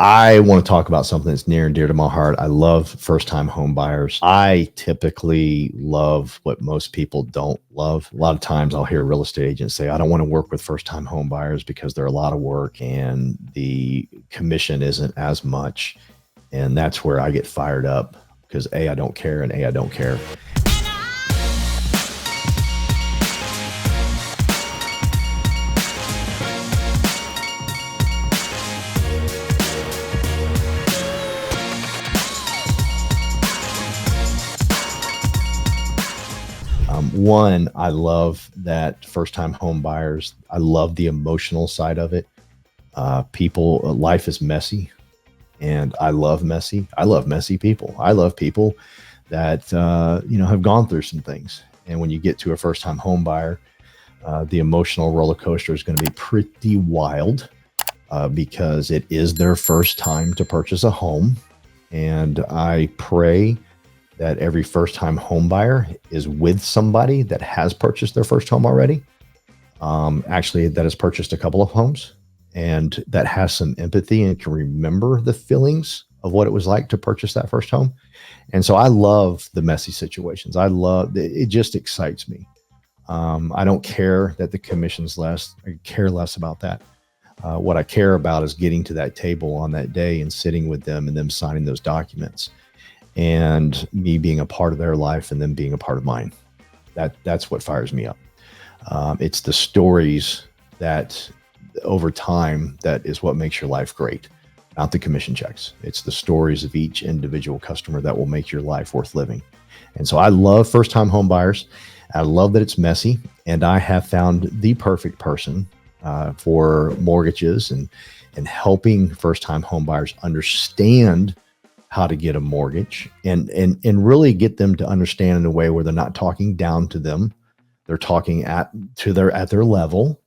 I want to talk about something that's near and dear to my heart. I love first-time home buyers. I typically love what most people don't love. A lot of times I'll hear real estate agents say, I don't want to work with first-time home buyers because they're a lot of work and the commission isn't as much. And that's where I get fired up because A, I don't care, and A, I don't care. One, I love that first-time home buyers. I love the emotional side of it. Life is messy, and I love messy. I love messy people. I love people that have gone through some things. And when you get to a first-time home buyer, the emotional roller coaster is going to be pretty wild because it is their first time to purchase a home. And I pray that every first-time home buyer is with somebody that has purchased their first home already, actually that has purchased a couple of homes, and that has some empathy and can remember the feelings of what it was like to purchase that first home. And so I love the messy situations. I love it, just excites me. I don't care that the commission's less. I care less about that. What I care about is getting to that table on that day and sitting with them and them signing those documents, and me being a part of their life and them being a part of mine. That's what fires me up. It's the stories that over time, that is what makes your life great, not the commission checks. It's the stories of each individual customer that will make your life worth living. And so I love first-time home buyers. I love that it's messy, and I have found the perfect person for mortgages and helping first-time home buyers understand how to get a mortgage and really get them to understand in a way where they're not talking down to them. They're talking at their level,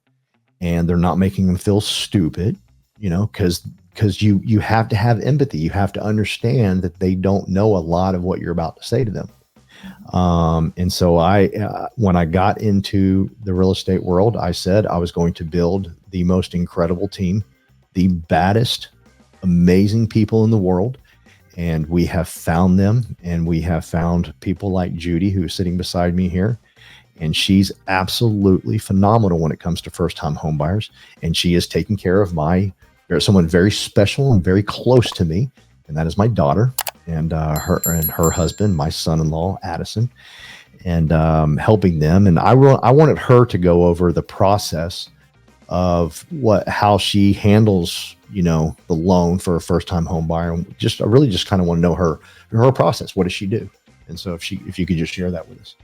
and they're not making them feel stupid, because you have to have empathy. You have to understand that they don't know a lot of what you're about to say to them. And so when I got into the real estate world, I said I was going to build the most incredible team, the baddest, amazing people in the world. And we have found them, and we have found people like Judy, who's sitting beside me here. And she's absolutely phenomenal when it comes to first-time home buyers. And she is taking care of someone very special and very close to me. And that is my daughter and her husband, my son-in-law, Addison, and helping them. And I wanted her to go over the process of how she handles, the loan for a first-time home buyer. I really just kind of want to know her process. What does she do? And so if you could just share that with us.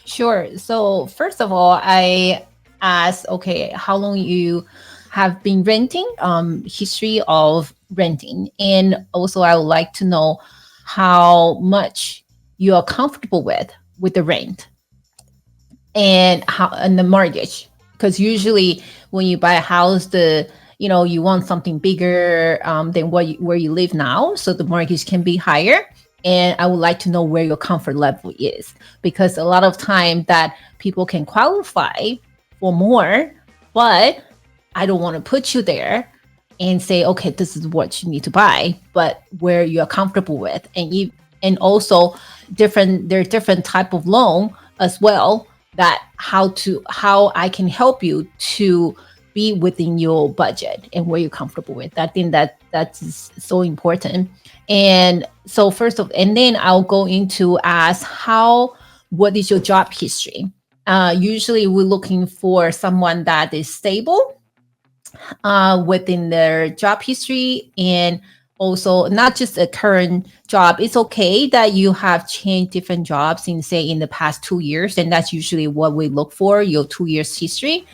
Sure. So first of all, I asked, okay, how long you have been renting, history of renting. And also I would like to know how much you are comfortable with the rent and the mortgage. Because usually when you buy a house, you want something bigger than where you live now, so the mortgage can be higher. And I would like to know where your comfort level is, because a lot of time that people can qualify for more, but I don't want to put you there and say, okay, this is what you need to buy, but where you're comfortable with. And also there are different type of loan as well, that how I can help you to be within your budget and where you're comfortable with. I think that's so important. And so and then I'll go into ask what is your job history? Usually we're looking for someone that is stable within their job history, and also not just a current job. It's okay that you have changed different jobs in the past 2 years, and that's usually what we look for, your 2 years history.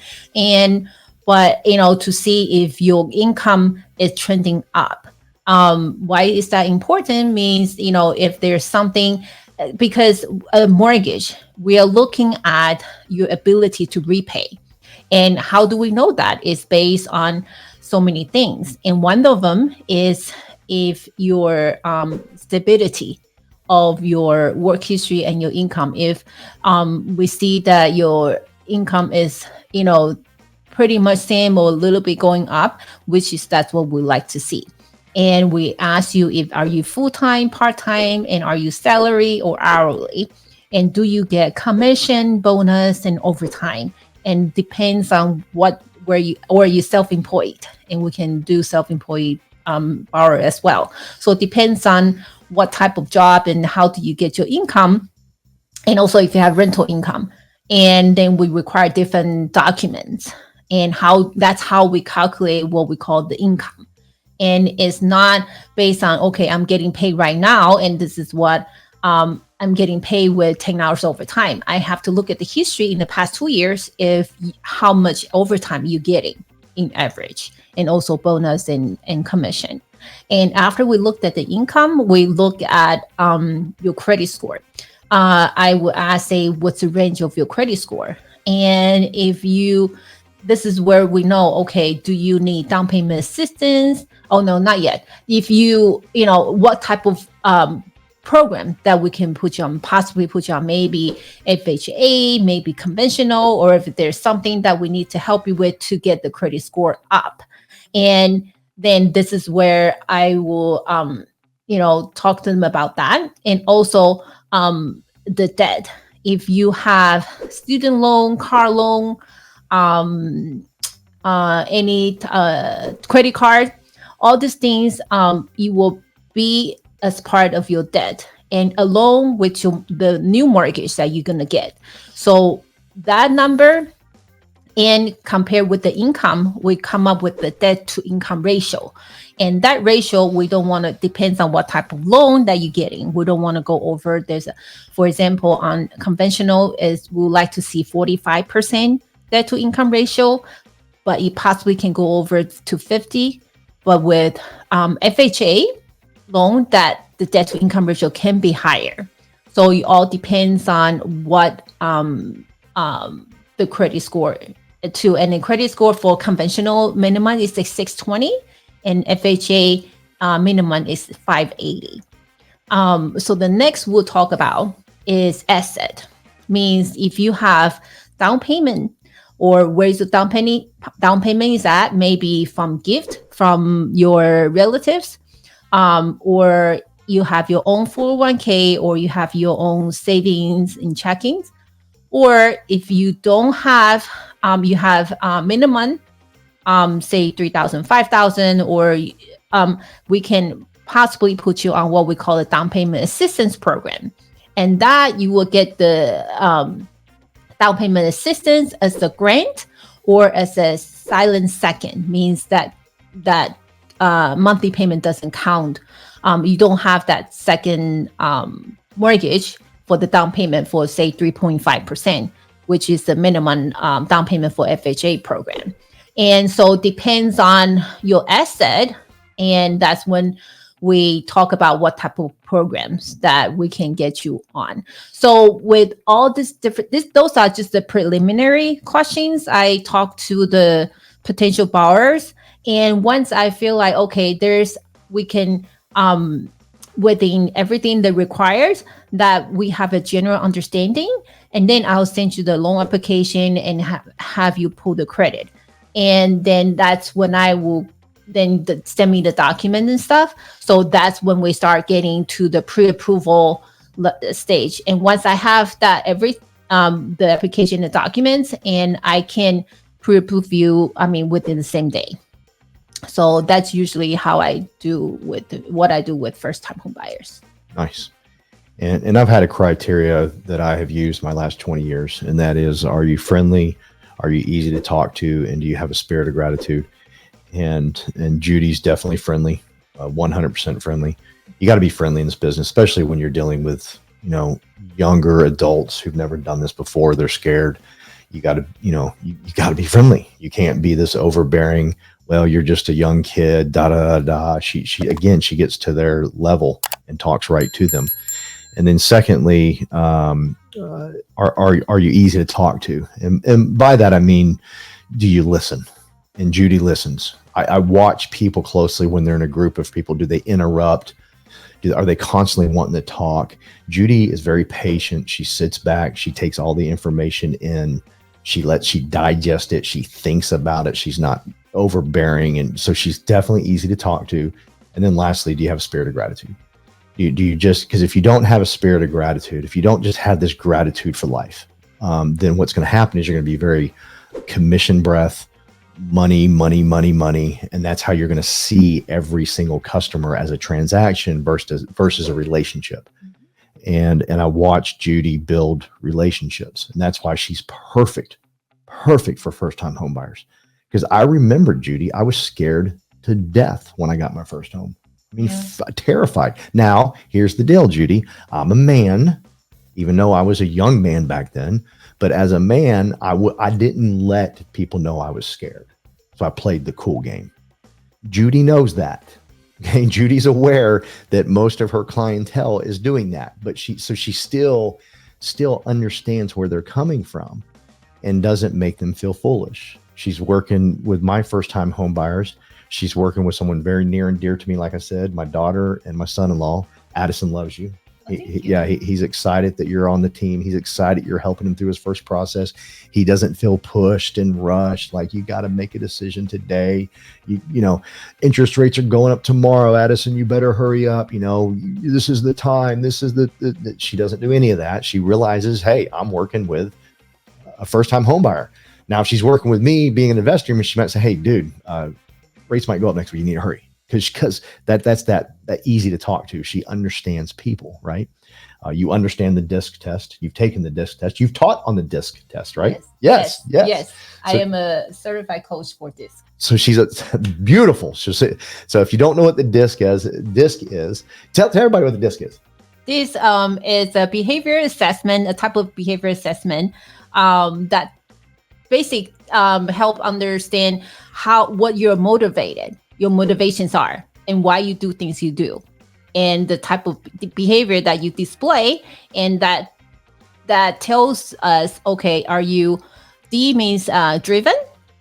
But to see if your income is trending up. Why is that important? Means, if there's something, because a mortgage, we are looking at your ability to repay. And how do we know that? It's based on so many things. And one of them is if your stability of your work history and your income. If we see that your income is, pretty much same or a little bit going up, that's what we like to see. And we ask you if are you full-time, part-time, and are you salary or hourly? And do you get commission, bonus, and overtime? And depends on where you, or are you self-employed? And we can do self-employed borrower as well. So it depends on what type of job and how do you get your income, and also if you have rental income. And then we require different documents, and that's how we calculate what we call the income. And it's not based on, okay, I'm getting paid right now and this is what I'm getting paid with 10 hours overtime. I have to look at the history in the past 2 years, if how much overtime you're getting in average, and also bonus and commission. And after we looked at the income, we look at your credit score. I would ask, say, what's the range of your credit score? And if you, this is where we know, okay, do you need down payment assistance? Oh, no, not yet. If you know, what type of program that we can put you on, possibly put you on, maybe FHA, maybe conventional, or if there's something that we need to help you with to get the credit score up. And then this is where I will, you know, talk to them about that. And also the debt. If you have student loan, car loan, any credit card, all these things, it will be as part of your debt, and along with the new mortgage that you're gonna get. So that number, and compare with the income, we come up with the debt to income ratio. And that ratio, we don't want to, depends on what type of loan that you're getting. We don't want to go over, for example, on conventional is we would like to see 45% debt to income ratio, but it possibly can go over to 50. But with FHA loan, that the debt to income ratio can be higher. So it all depends on what the credit score to, and the credit score for conventional minimum is like 620, and FHA minimum is 580. So the next we'll talk about is asset. Means if you have down payment, or where's the down payment is at, maybe from gift from your relatives, or you have your own 401k, or you have your own savings in checkings. Or if you don't have, you have minimum, say 3,000, 5,000, or we can possibly put you on what we call a down payment assistance program. And that you will get the down payment assistance as a grant or as a silent second, means that monthly payment doesn't count. You don't have that second mortgage for the down payment for, say, 3.5%, which is the minimum down payment for FHA program. And so depends on your asset, and that's when we talk about what type of programs that we can get you on. So with all those are just the preliminary questions. I talk to the potential borrowers, and once I feel like, okay, we can, within everything that requires, that we have a general understanding, and then I'll send you the loan application and have you pull the credit. And then that's when I will then send me the document and stuff. So that's when we start getting to the pre-approval stage. And once I have that, the application and documents, and I can pre-approve you, within the same day. So that's usually how I do what I do with first-time home buyers. Nice. And I've had a criteria that I have used my last 20 years, and that is, are you friendly? Are you easy to talk to? And do you have a spirit of gratitude? And Judy's definitely friendly, 100% friendly. You got to be friendly in this business, especially when you're dealing with, younger adults who've never done this before. They're scared. You got to, you got to be friendly. You can't be this overbearing, well, you're just a young kid, da da da. She gets to their level and talks right to them. And then secondly, are you easy to talk to? And by that, I mean, do you listen? And Judy listens. I watch people closely when they're in a group of people. Do they interrupt? Are they constantly wanting to talk? Judy is very patient. She sits back. She takes all the information in. She digest it. She thinks about it. She's not overbearing. And so she's definitely easy to talk to. And then lastly, do you have a spirit of gratitude? Do you just, because if you don't have a spirit of gratitude, if you don't just have this gratitude for life, then what's going to happen is you're going to be very commission breath, money, money, money, money. And that's how you're going to see every single customer as a transaction versus a relationship. And I watched Judy build relationships. And that's why she's perfect for first-time home buyers. Because I remember, Judy, I was scared to death when I got my first home. I mean, terrified. Now, here's the deal, Judy. I'm a man, even though I was a young man back then. But as a man, I didn't let people know I was scared. So I played the cool game. Judy knows that. Okay, Judy's aware that most of her clientele is doing that, but she still understands where they're coming from and doesn't make them feel foolish. She's working with my first-time home buyers. She's working with someone very near and dear to me. Like I said, my daughter and my son-in-law. Addison loves you. He's excited that you're on the team. He's excited you're helping him through his first process. He doesn't feel pushed and rushed. Like, you got to make a decision today. You know, interest rates are going up tomorrow, Addison. You better hurry up. You know, this is the time. This is the she doesn't do any of that. She realizes, hey, I'm working with a first-time home buyer. Now, if she's working with me, being an investor, she might say, hey, dude, rates might go up next week. You need to hurry. Because that's that easy to talk to. She understands people, right? You understand the DISC test. You've taken the DISC test. You've taught on the DISC test, right? Yes. I am a certified coach for DISC. So she's beautiful. So if you don't know what the DISC is, tell everybody what the DISC is. This is a behavior assessment, a type of behavior assessment that basically help understand what you're motivated. Your motivations are and why you do things you do, and the type of behavior that you display, and that tells us, okay, are you, D means driven,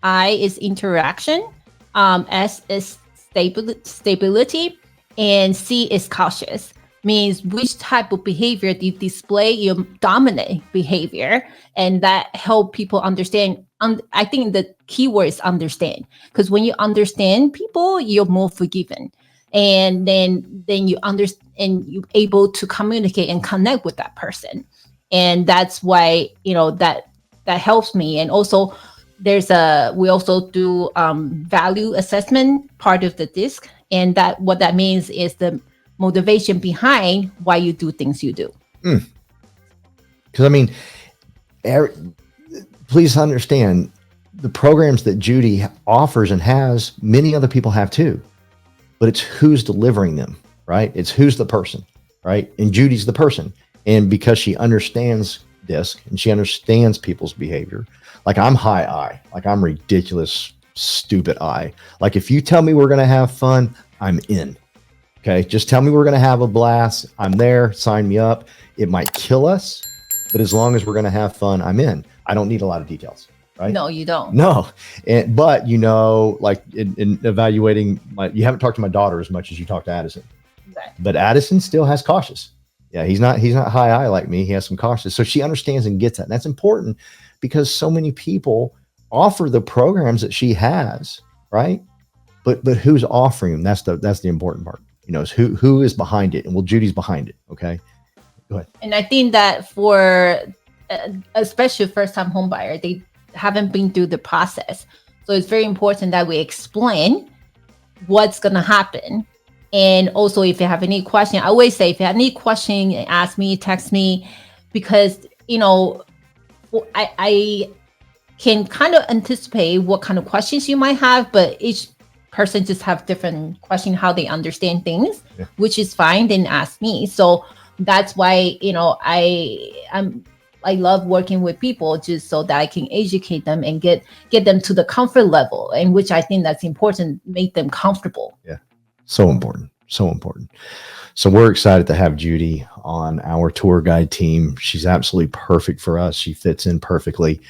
I is interaction, S is stability, and C is cautious. Means which type of behavior do you display your dominant behavior, and that help people understand. I think the key word is understand, because when you understand people, you're more forgiving, and then you understand and you're able to communicate and connect with that person, and that's why that helps me. And also, we also do value assessment, part of the DISC, and what that means is the motivation behind why you do things you do. Because I mean, please understand, the programs that Judy offers and has, many other people have too, but it's who's delivering them, right? It's who's the person, right? And Judy's the person. And because she understands DISC and she understands people's behavior, like I'm high I, like I'm ridiculous, stupid I. Like if you tell me we're going to have fun, I'm in. Okay. Just tell me we're going to have a blast. I'm there. Sign me up. It might kill us, but as long as we're going to have fun, I'm in. I don't need a lot of details, right? No, you don't. No. But like in evaluating you haven't talked to my daughter as much as you talked to Addison. Right. But Addison still has cautious. Yeah. He's not high I like me. He has some cautious. So she understands and gets that. And that's important because so many people offer the programs that she has, right? But who's offering them? That's the important part. Is who is behind it. And well, Judy's behind it. Okay. Go ahead. And I think that for especially first-time home buyer, they haven't been through the process. So it's very important that we explain what's going to happen. And also, if you have any question, I always say, if you have any question, ask me, text me, because, I can kind of anticipate what kind of questions you might have, but each person just have different question, how they understand things, which is fine. Then ask me. So that's why, I love working with people just so that I can educate them and get them to the comfort level, in which I think that's important, make them comfortable. Yeah. So important. So important. So we're excited to have Judy on our tour guide team. She's absolutely perfect for us. She fits in perfectly.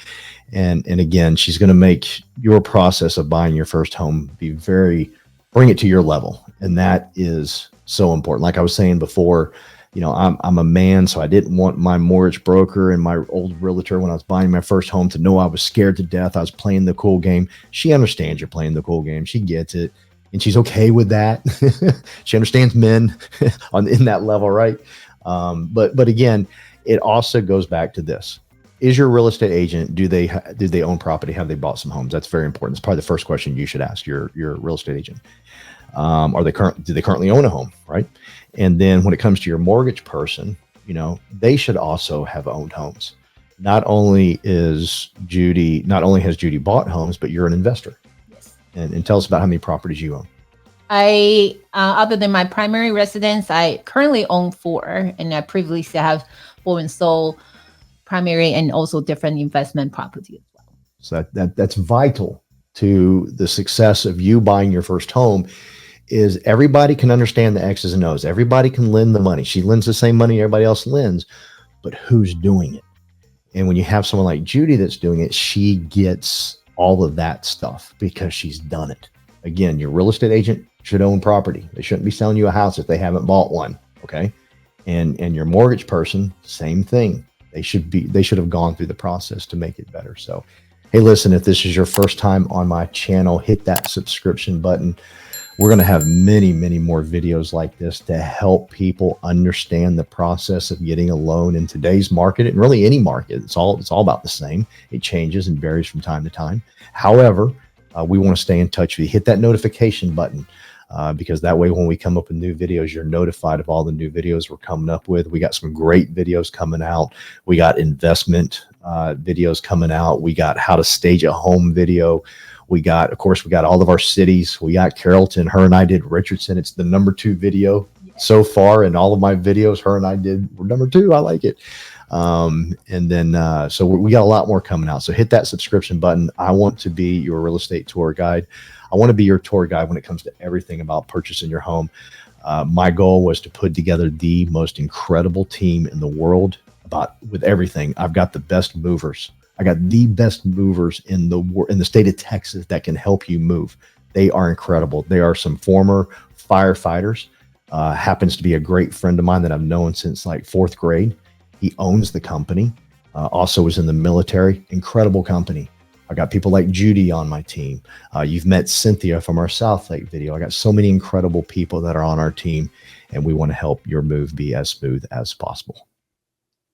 And again, she's going to make your process of buying your first home bring it to your level. And that is so important. Like I was saying before, I'm a man, so I didn't want my mortgage broker and my old realtor when I was buying my first home to know I was scared to death. I was playing the cool game. She understands you're playing the cool game. She gets it. and she's okay with that. She understands men in that level, right? But again, it also goes back to this: is your real estate agent, do they own property? Have they bought some homes? That's very important. It's probably the first question you should ask your real estate agent. Do they currently own a home, right? And then when it comes to your mortgage person, they should also have owned homes. Not only has Judy bought homes, but you're an investor. Yes. And tell us about how many properties you own. I, other than my primary residence, I currently own 4, and I previously have bought and sold primary and also different investment property as well. So that's vital to the success of you buying your first home. Is everybody can understand the X's and O's. Everybody can lend the money. She lends the same money everybody else lends, but who's doing it? And when you have someone like Judy that's doing it, she gets all of that stuff because she's done it. Again, your real estate agent should own property. They shouldn't be selling you a house if they haven't bought one. Okay. And your mortgage person, same thing. They should have gone through the process to make it better. So, hey, listen, if this is your first time on my channel, hit that subscription button. We're going to have many, many more videos like this to help people understand the process of getting a loan in today's market, and really any market. It's all about the same. It changes and varies from time to time. However, we want to stay in touch with you. Hit that notification button because that way when we come up with new videos, you're notified of all the new videos we're coming up with. We got some great videos coming out. We got investment videos coming out. We got how to stage a home video. We got all of our cities. We got Carrollton. Her and I did Richardson. It's the #2 video so far in all of my videos. Her and I were #2. I like it. And then, so we got a lot more coming out. So hit that subscription button. I want to be your real estate tour guide. I want to be your tour guide when it comes to everything about purchasing your home. My goal was to put together the most incredible team in the world with everything. I've got the best movers. I got the best movers in the state of Texas that can help you move. They are incredible. They are some former firefighters. Happens to be a great friend of mine that I've known since like 4th grade. He owns the company. Also was in the military. Incredible company. I got people like Judy on my team. You've met Cynthia from our South Lake video. I got so many incredible people that are on our team, and we want to help your move be as smooth as possible.